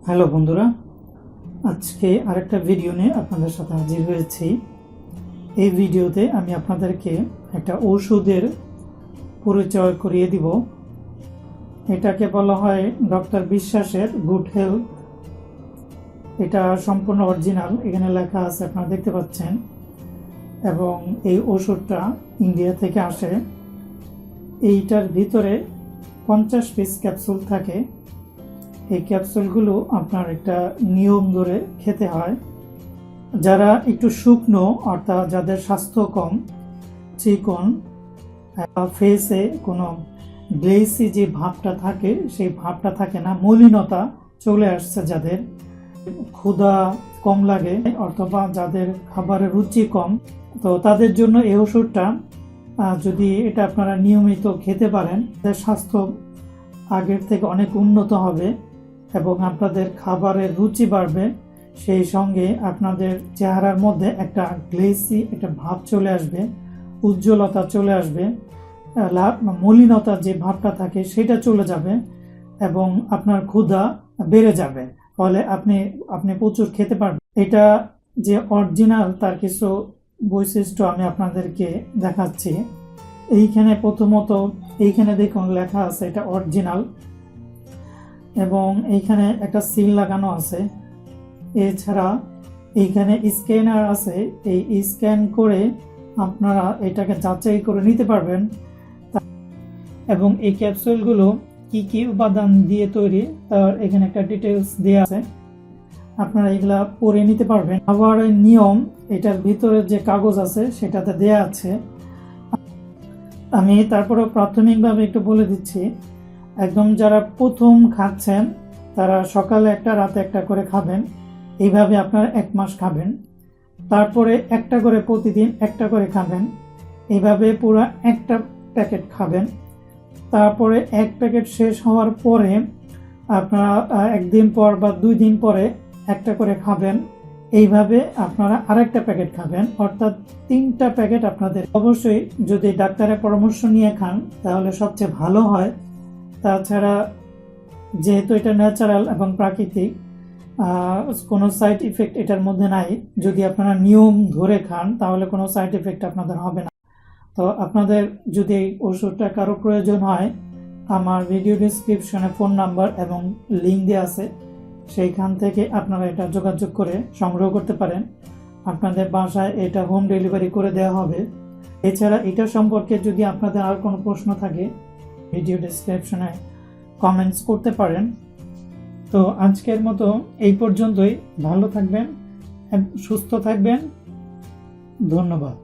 Hello বন্ধুরা, আজকে আরেকটা ভিডিও নিয়ে আপনাদের সাথে হাজির হয়েছি। এই ভিডিওতে আমি আপনাদেরকে একটা ওষুধের পরিচয় করিয়ে দিব। এটাকে বলা হয় ডক্টর বিশ্বাসের গুড হেলথ। এটা সম্পূর্ণ অরিজিনাল, এখানে লেখা আছে, আপনারা দেখতে পাচ্ছেন। এবং এই ওষুধটা ইন্ডিয়া থেকে আসে। এইটার ভিতরে 50 পিস ক্যাপসুল থাকে। এই ক্যাপসুলগুলো আপনার একটা নিয়ম ধরে খেতে হয়। যারা একটু শুকনো, অর্থাৎ যাদের স্বাস্থ্য কম, চিকন, ফেসে কোনো গ্লেসি যে ভাবটা থাকে সেই ভাবটা থাকে না, মলিনতা চলে আসছে, যাদের ক্ষুধা কম লাগে অথবা যাদের খাবারের রুচি কম, তো তাদের জন্য এই ওষুধটা যদি এটা আপনারা নিয়মিত খেতে পারেন, তাদের স্বাস্থ্য আগের থেকে অনেক উন্নত হবে এবং আপনাদের খাবারের রুচি বাড়বে। সেই সঙ্গে আপনাদের চেহারার মধ্যে একটা গ্লেসি একটা ভাব চলে আসবে, উজ্জ্বলতা চলে আসবে, মলিনতার যে ভাবটা থাকে সেটা চলে যাবে এবং আপনার ক্ষুধা বেড়ে যাবে। ফলে আপনি প্রচুর খেতে পারবেন। এটা যে অরিজিনাল তার কিছু বৈশিষ্ট্য আমি আপনাদেরকে দেখাচ্ছি। এইখানে প্রথমত এইখানে দেখুন লেখা আছে এটা অরিজিনাল, এবং এইখানে একটা সিল লাগানো আছে। এছাড়া এইখানে স্ক্যানার আছে, এই স্ক্যান করে আপনারা এটাকে যাচাই করে নিতে পারবেন। এবং এই ক্যাপসুলগুলো কি কি উপাদান দিয়ে তৈরি তার এখানে একটা ডিটেলস দেওয়া আছে, আপনারা এগুলা পড়ে নিতে পারবেন। আবার নিয়ম, এটার ভিতরে যে কাগজ আছে সেটাতে দেয়া আছে। আমি তারপরে প্রাথমিকভাবে একটু বলে দিচ্ছি। একদম যারা প্রথম খাচ্ছেন তারা সকালে একটা রাতে একটা করে খাবেন। এইভাবে আপনারা 1 মাস খাবেন। তারপরে একটা করে প্রতিদিন একটা করে খাবেন। এইভাবে পুরো একটা প্যাকেট খাবেন। তারপরে 1 প্যাকেট শেষ হওয়ার পরে আপনারা 1 দিন পর বা 2 দিন পরে একটা করে খাবেন। এইভাবে আপনারা আরেকটা প্যাকেট খাবেন, অর্থাৎ 3টা প্যাকেট আপনাদের। অবশ্যই যদি ডাক্তারের পরামর্শ নিয়ে খান তাহলে সবচেয়ে ভালো হয়। তাছাড়া যেহেতু এটা ন্যাচারাল এবং প্রাকৃতিক, কোনো সাইড ইফেক্ট এটার মধ্যে নাই। যদি আপনারা নিয়ম ধরে খান তাহলে কোনো সাইড ইফেক্ট আপনাদের হবে না। তো আপনাদের যদি এই ওষুধটা কারো প্রয়োজন হয়, আমার ভিডিও ডিসক্রিপশনে ফোন নাম্বার এবং লিঙ্ক দেওয়া আছে, সেইখান থেকে আপনারা এটা যোগাযোগ করে সংগ্রহ করতে পারেন। আপনাদের বাসায় এটা হোম ডেলিভারি করে দেওয়া হবে। এছাড়া এটা সম্পর্কে যদি আপনাদের আর কোনো প্রশ্ন থাকে ভিডিও ডেসক্রিপশনে কমেন্টস করতে পারেন। তো আজকের মতো এই পর্যন্তই। ভালো থাকবেন, সুস্থ থাকবেন। ধন্যবাদ।